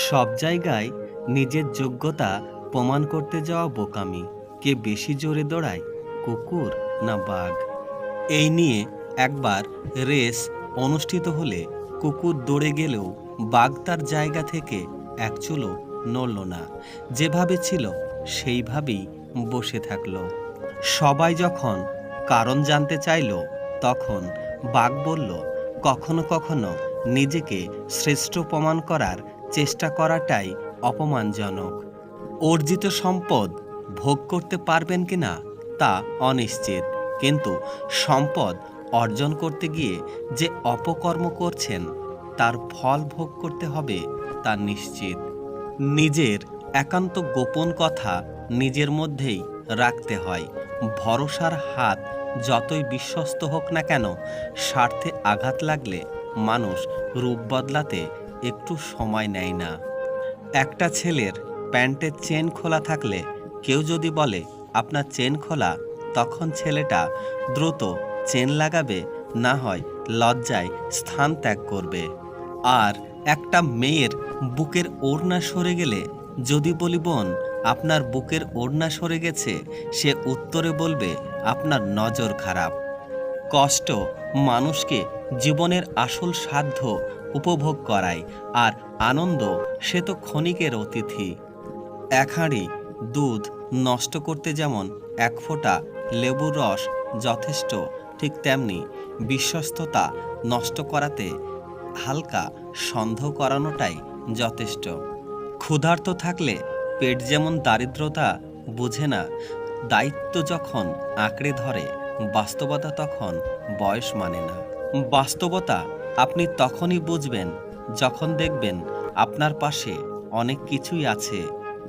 সব জায়গায় নিজের যোগ্যতা প্রমাণ করতে যাওয়া বোকামি। কে বেশি জোরে দৌড়ায়, কুকুর না বাঘ? এই নিয়ে একবার রেস অনুষ্ঠিত হলে কুকুর দৌড়ে গেলেও বাঘ তার জায়গা থেকে এক চুলও নড়ল না। যেভাবে ছিল সেইভাবেই বসে থাকলো। সবাই যখন কারণ জানতে চাইল, তখন বাঘ বলল, কখনো কখনো নিজেকে শ্রেষ্ঠ প্রমাণ করার চেষ্টা করাটাই অপমানজনক। অর্জিত সম্পদ ভোগ করতে পারবেন কিনা তা অনিশ্চিত, কিন্তু সম্পদ অর্জন করতে গিয়ে যে অপকর্ম করছেন তার ফল ভোগ করতে হবে তা নিশ্চিত। নিজের একান্ত গোপন কথা নিজের মধ্যেই রাখতে হয়। ভরসার হাত যতই বিশ্বস্ত হোক না কেন, স্বার্থে আঘাত লাগলে মানুষ রূপ বদলাতে একটু সময় নেয় না। একটা ছেলের প্যান্টের চেন খোলা থাকলে কেউ যদি বলে আপনার চেন খোলা, তখন ছেলেটা দ্রুত চেন লাগাবে, না হয় লজ্জায় স্থান ত্যাগ করবে। আর একটা মেয়ের বুকের ওড়না সরে গেলে যদি বলি, বোন আপনার বুকের ওড়না সরে গেছে, সে উত্তরে বলবে আপনার নজর খারাপ। কষ্ট মানুষকে জীবনের আসল সাধ্য উপভোগ করায়, আর আনন্দ সে তো ক্ষণিকের অতিথি। এক হাঁড়ি দুধ নষ্ট করতে যেমন এক ফোঁটা লেবুর রস যথেষ্ট, ঠিক তেমনি বিশ্বস্ততা নষ্ট করাতে হালকা সন্দেহ করানোটাই যথেষ্ট। ক্ষুধার্ত থাকলে পেট যেমন দারিদ্রতা বুঝে না, দায়িত্ব যখন আঁকড়ে ধরে বাস্তবতা তখন বয়স মানে না। বাস্তবতা আপনি তখনই বুঝবেন যখন দেখবেন আপনার পাশে অনেক কিছুই আছে,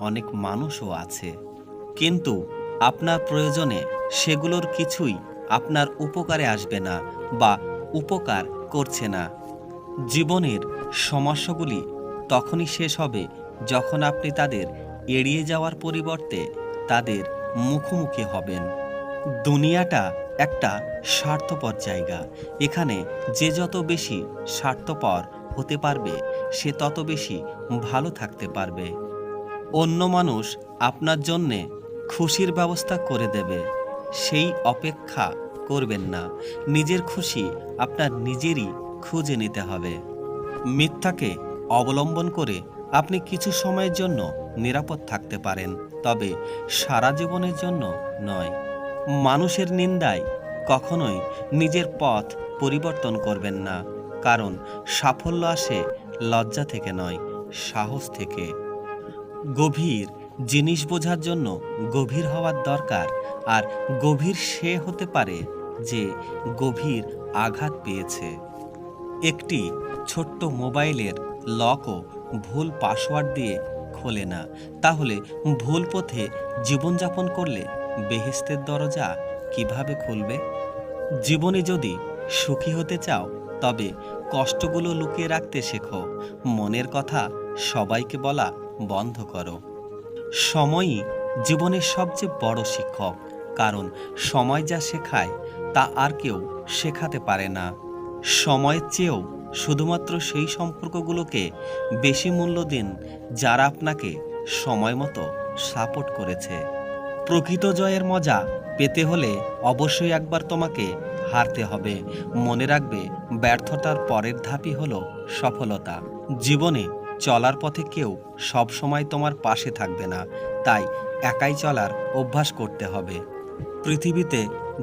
অনেক মানুষও আছে, কিন্তু আপনার প্রয়োজনে সেগুলোর কিছুই আপনার উপকারে আসবে না বা উপকার করছে না। জীবনের সমস্যাগুলি তখনই শেষ হবে যখন আপনি তাদের এড়িয়ে যাওয়ার পরিবর্তে তাদের মুখোমুখি হবেন। দুনিয়াটা একটা স্বার্থপর জায়গা। এখানে যে যত বেশি স্বার্থপর হতে পারবে সে তত বেশি ভালো থাকতে পারবে। অন্য মানুষ আপনার জন্যে খুশির ব্যবস্থা করে দেবে, সেই অপেক্ষা করবেন না। নিজের খুশি আপনার নিজেরই খুঁজে নিতে হবে। মিথ্যাকে অবলম্বন করে আপনি কিছু সময়ের জন্য নিরাপদ থাকতে পারেন, তবে সারা জীবনের জন্য নয়। মানুষের নিন্দায় কখনোই নিজের পথ পরিবর্তন করবেন না, কারণ সাফল্য আসে লজ্জা থেকে নয়, সাহস থেকে। গভীর জিনিস বোঝার জন্য গভীর হওয়ার দরকার, আর গভীর সে হতে পারে যে গভীর আঘাত পেয়েছে। একটি ছোট্ট মোবাইলের লকও ভুল পাসওয়ার্ড দিয়ে খোলে না, তাহলে ভুল পথে জীবনযাপন করলে বেহেশতের দরজা কিভাবে খুলবে? জীবনে যদি সুখী হতে চাও, তবে কষ্টগুলো লুকিয়ে রাখতে শেখো। মনের কথা সবাইকে বলা বন্ধ করো। সময়ই জীবনের সবচেয়ে বড় শিক্ষক, কারণ সময় যা শেখায় তা আর কেউ শেখাতে পারে না। সময়ের চেয়েও শুধুমাত্র সেই সম্পর্কগুলোকে বেশি মূল্য দিন যারা আপনাকে সময় মতো সাপোর্ট করেছে। প্রকৃত জয়ের মজা পেতে হলে অবশ্যই একবার তোমাকে হারতে হবে। মনে রাখবে, ব্যর্থতার পরের ধাপই হলো সফলতা। জীবনে চলার পথে কেউ সবসময় তোমার পাশে থাকবে না, তাই একাই চলার অভ্যাস করতে হবে। পৃথিবীতে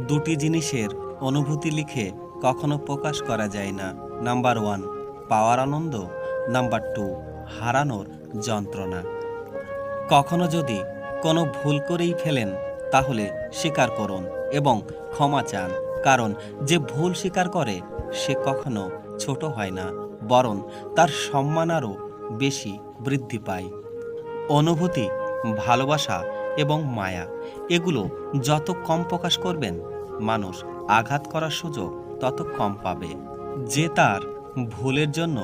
দুটি জিনিসের অনুভূতি লিখে কখনো প্রকাশ করা যায় না। নাম্বার 1 পাওয়ার আনন্দ, নাম্বার 2 হারানোর যন্ত্রণা। কখনো যদি কোনো ভুল করেই ফেলেন, তাহলে স্বীকার করুন এবং ক্ষমা চান, কারণ যে ভুল স্বীকার করে সে কখনো ছোট হয় না, বরং তার সম্মান আরও বেশি বৃদ্ধি পায়। অনুভূতি, ভালোবাসা এবং মায়া, এগুলো যত কম প্রকাশ করবেন, মানুষ আঘাত করার সুযোগ তত কম পাবে। যে তার ভুলের জন্য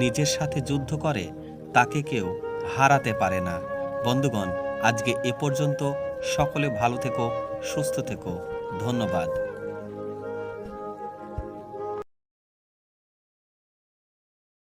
নিজের সাথে যুদ্ধ করে, তাকে কেউ হারাতে পারে না। বন্ধুগণ, আজকে এ পর্যন্ত। সকলে ভালো থেকো, সুস্থ থেকো। ধন্যবাদ।